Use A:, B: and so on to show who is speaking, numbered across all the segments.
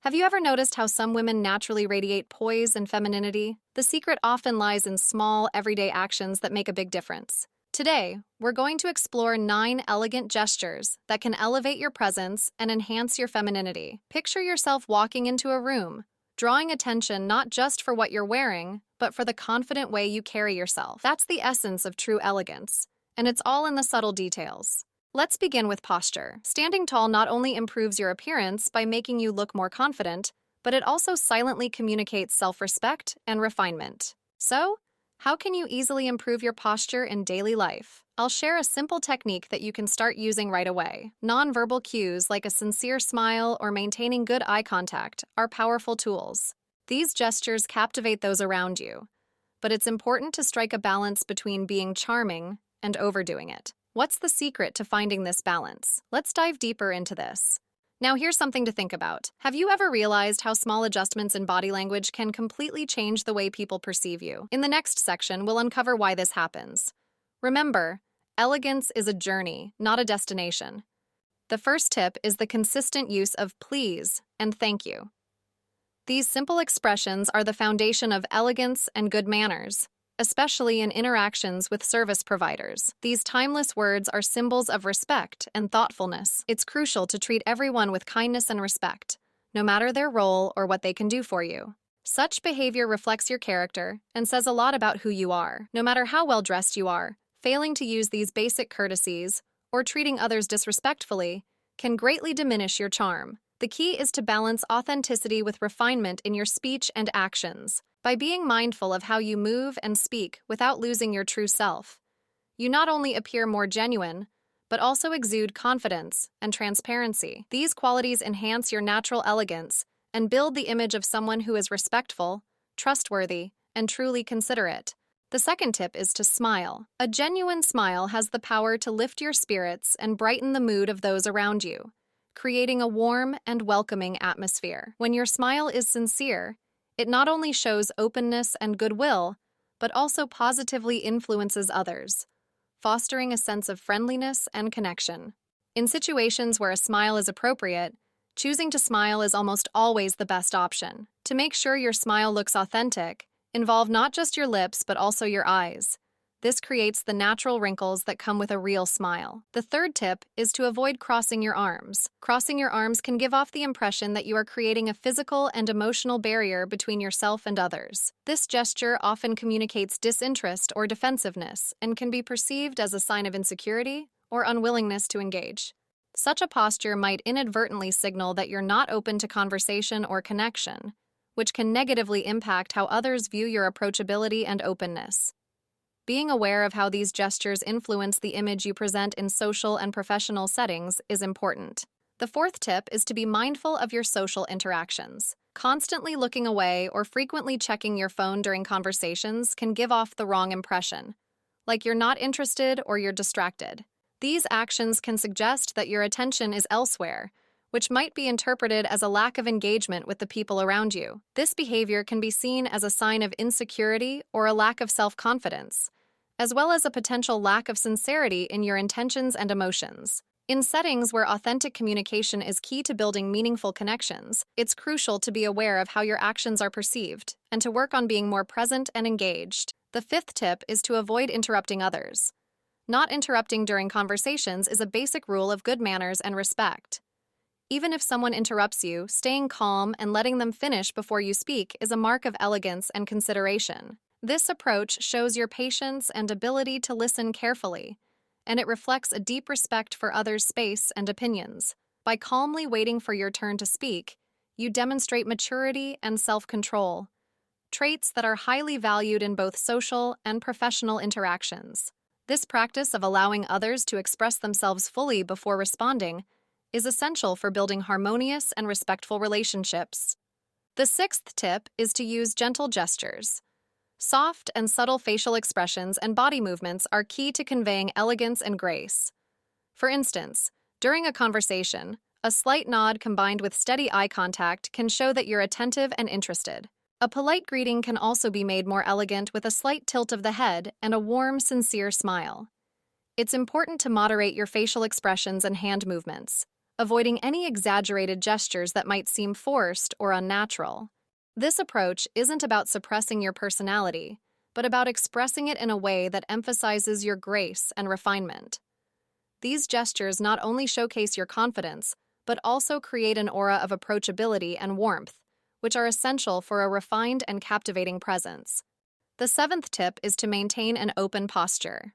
A: Have you ever noticed how some women naturally radiate poise and femininity? The secret often lies in small, everyday actions that make a big difference. Today, we're going to explore 9 elegant gestures that can elevate your presence and enhance your femininity. Picture yourself walking into a room, drawing attention not just for what you're wearing, but for the confident way you carry yourself. That's the essence of true elegance, and it's all in the subtle details. Let's begin with posture. Standing tall not only improves your appearance by making you look more confident, but it also silently communicates self-respect and refinement. So, how can you easily improve your posture in daily life? I'll share a simple technique that you can start using right away. Nonverbal cues like a sincere smile or maintaining good eye contact are powerful tools. These gestures captivate those around you, but it's important to strike a balance between being charming and overdoing it. What's the secret to finding this balance? Let's dive deeper into this. Now, here's something to think about. Have you ever realized how small adjustments in body language can completely change the way people perceive you? In the next section, we'll uncover why this happens. Remember, elegance is a journey, not a destination. The first tip is the consistent use of please and thank you. These simple expressions are the foundation of elegance and good manners, especially in interactions with service providers. These timeless words are symbols of respect and thoughtfulness. It's crucial to treat everyone with kindness and respect, no matter their role or what they can do for you. Such behavior reflects your character and says a lot about who you are. No matter how well dressed you are, failing to use these basic courtesies or treating others disrespectfully can greatly diminish your charm. The key is to balance authenticity with refinement in your speech and actions. By being mindful of how you move and speak without losing your true self, you not only appear more genuine, but also exude confidence and transparency. These qualities enhance your natural elegance and build the image of someone who is respectful, trustworthy, and truly considerate. The second tip is to smile. A genuine smile has the power to lift your spirits and brighten the mood of those around you, creating a warm and welcoming atmosphere. When your smile is sincere, it not only shows openness and goodwill, but also positively influences others, fostering a sense of friendliness and connection. In situations where a smile is appropriate, choosing to smile is almost always the best option. To make sure your smile looks authentic, involve not just your lips but also your eyes. This creates the natural wrinkles that come with a real smile. The third tip is to avoid crossing your arms. Crossing your arms can give off the impression that you are creating a physical and emotional barrier between yourself and others. This gesture often communicates disinterest or defensiveness and can be perceived as a sign of insecurity or unwillingness to engage. Such a posture might inadvertently signal that you're not open to conversation or connection, which can negatively impact how others view your approachability and openness. Being aware of how these gestures influence the image you present in social and professional settings is important. The fourth tip is to be mindful of your social interactions. Constantly looking away or frequently checking your phone during conversations can give off the wrong impression, like you're not interested or you're distracted. These actions can suggest that your attention is elsewhere, which might be interpreted as a lack of engagement with the people around you. This behavior can be seen as a sign of insecurity or a lack of self-confidence, as well as a potential lack of sincerity in your intentions and emotions. In settings where authentic communication is key to building meaningful connections, it's crucial to be aware of how your actions are perceived and to work on being more present and engaged. The fifth tip is to avoid interrupting others. Not interrupting during conversations is a basic rule of good manners and respect. Even if someone interrupts you, staying calm and letting them finish before you speak is a mark of elegance and consideration. This approach shows your patience and ability to listen carefully, and it reflects a deep respect for others' space and opinions. By calmly waiting for your turn to speak, you demonstrate maturity and self-control, traits that are highly valued in both social and professional interactions. This practice of allowing others to express themselves fully before responding is essential for building harmonious and respectful relationships. The sixth tip is to use gentle gestures. Soft and subtle facial expressions and body movements are key to conveying elegance and grace. For instance, during a conversation, a slight nod combined with steady eye contact can show that you're attentive and interested. A polite greeting can also be made more elegant with a slight tilt of the head and a warm, sincere smile. It's important to moderate your facial expressions and hand movements, avoiding any exaggerated gestures that might seem forced or unnatural. This approach isn't about suppressing your personality, but about expressing it in a way that emphasizes your grace and refinement. These gestures not only showcase your confidence, but also create an aura of approachability and warmth, which are essential for a refined and captivating presence. The seventh tip is to maintain an open posture.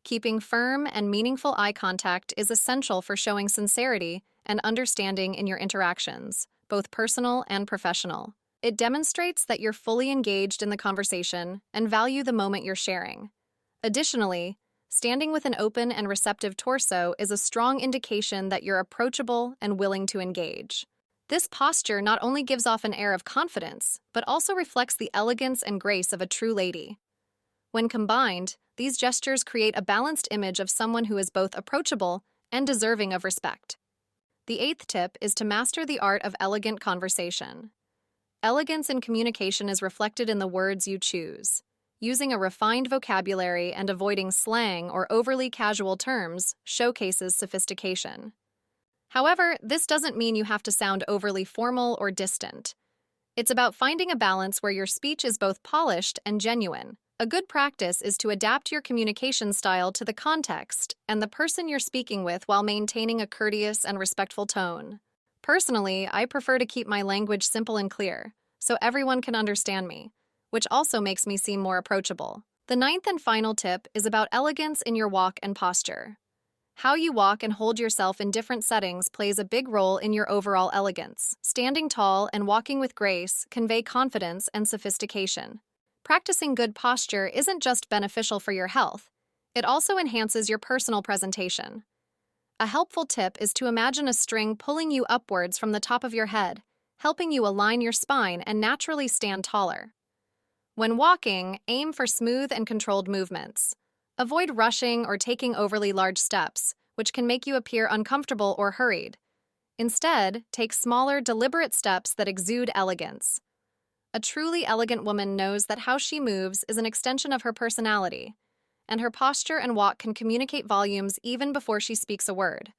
A: Keeping firm and meaningful eye contact is essential for showing sincerity and understanding in your interactions, both personal and professional. It demonstrates that you're fully engaged in the conversation and value the moment you're sharing. Additionally, standing with an open and receptive torso is a strong indication that you're approachable and willing to engage. This posture not only gives off an air of confidence, but also reflects the elegance and grace of a true lady. When combined, these gestures create a balanced image of someone who is both approachable and deserving of respect. The eighth tip is to master the art of elegant conversation. Elegance in communication is reflected in the words you choose. Using a refined vocabulary and avoiding slang or overly casual terms showcases sophistication. However, this doesn't mean you have to sound overly formal or distant. It's about finding a balance where your speech is both polished and genuine. A good practice is to adapt your communication style to the context and the person you're speaking with while maintaining a courteous and respectful tone. Personally, I prefer to keep my language simple and clear, so everyone can understand me, which also makes me seem more approachable. The ninth and final tip is about elegance in your walk and posture. How you walk and hold yourself in different settings plays a big role in your overall elegance. Standing tall and walking with grace convey confidence and sophistication. Practicing good posture isn't just beneficial for your health, it also enhances your personal presentation. A helpful tip is to imagine a string pulling you upwards from the top of your head, helping you align your spine and naturally stand taller. When walking, aim for smooth and controlled movements. Avoid rushing or taking overly large steps, which can make you appear uncomfortable or hurried. Instead, take smaller, deliberate steps that exude elegance. A truly elegant woman knows that how she moves is an extension of her personality, and her posture and walk can communicate volumes even before she speaks a word.